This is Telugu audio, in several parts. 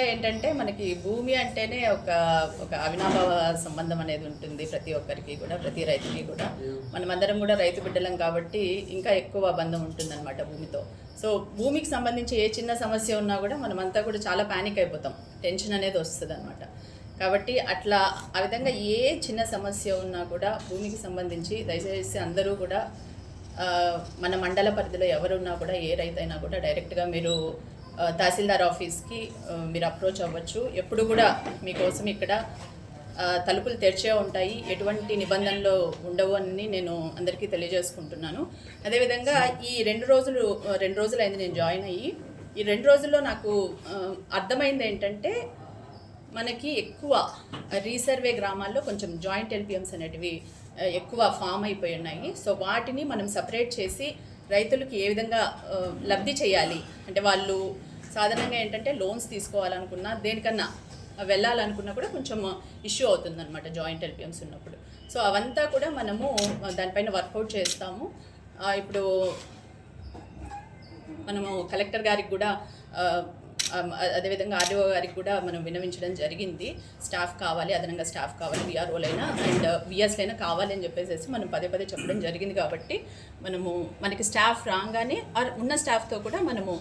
బేసిక్గా ఏంటంటే మనకి భూమి అంటేనే ఒక ఒక అవినాభావ సంబంధం అనేది ఉంటుంది ప్రతి ఒక్కరికి కూడా, ప్రతి రైతుకి కూడా. మనమందరం కూడా రైతు బిడ్డలం కాబట్టి ఇంకా ఎక్కువ బంధం ఉంటుందన్నమాట భూమితో. సో భూమికి సంబంధించి ఏ చిన్న సమస్య ఉన్నా కూడా మనమంతా కూడా చాలా ప్యానిక్ అయిపోతాం, టెన్షన్ అనేది వస్తుంది అనమాట. కాబట్టి అట్లా ఆ విధంగా ఏ చిన్న సమస్య ఉన్నా కూడా భూమికి సంబంధించి దయచేసి అందరూ కూడా మన మండల పరిధిలో ఎవరున్నా కూడా, ఏ రైతైనా కూడా డైరెక్ట్గా మీరు తహసీల్దార్ ఆఫీస్కి మీరు అప్రోచ్ అవ్వచ్చు. ఎప్పుడు కూడా మీకోసం ఇక్కడ తలుపులు తెరిచే ఉంటాయి, ఎటువంటి నిబంధనలు ఉండవు అని నేను అందరికీ తెలియజేసుకుంటున్నాను. అదేవిధంగా ఈ రెండు రోజులు అయింది నేను జాయిన్ అయ్యి. ఈ 2 రోజుల్లో నాకు అర్థమైంది ఏంటంటే, మనకి ఎక్కువ రీసర్వే గ్రామాల్లో కొంచెం జాయింట్ ఎల్పిఎంస్ అనేటివి ఎక్కువ ఫామ్ అయిపోయి ఉన్నాయి. సో వాటిని మనం సపరేట్ చేసి రైతులకి ఏ విధంగా లబ్ధి చేయాలి అంటే, వాళ్ళు సాధారణంగా ఏంటంటే లోన్స్ తీసుకోవాలనుకున్నా, దేనికన్నా వెళ్ళాలనుకున్నా కూడా కొంచెం ఇష్యూ అవుతుందన్నమాట జాయింట్ ఎల్పిఎంస్ ఉన్నప్పుడు. సో అవంతా కూడా మనము దానిపైన వర్కౌట్ చేస్తాము. ఇప్పుడు మనము కలెక్టర్ గారికి కూడా అదేవిధంగా ఆర్డీఓ గారికి కూడా మనం విన్నవించడం జరిగింది. స్టాఫ్ కావాలి, అదనంగా స్టాఫ్ కావాలి, విఆర్ఓలైనా అండ్ విఎస్లైనా కావాలి అని చెప్పేసి మనం పదే చెప్పడం జరిగింది. కాబట్టి మనకి స్టాఫ్ రాగానే ఉన్న స్టాఫ్తో కూడా మనము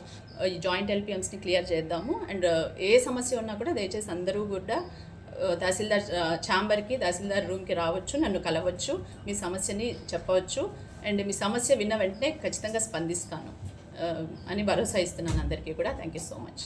ఈ జాయింట్ ఎల్పిఎంస్ని క్లియర్ చేద్దాము. అండ్ ఏ సమస్య ఉన్నా కూడా దయచేసి అందరూ కూడా తహసీల్దార్ ఛాంబర్కి, తహసీల్దార్ రూమ్కి రావచ్చు, నన్ను కలవచ్చు, మీ సమస్యని చెప్పవచ్చు. అండ్ మీ సమస్య విన్న వెంటనే ఖచ్చితంగా స్పందిస్తాను అని భరోసా ఇస్తున్నాను అందరికీ కూడా. Thank you so much.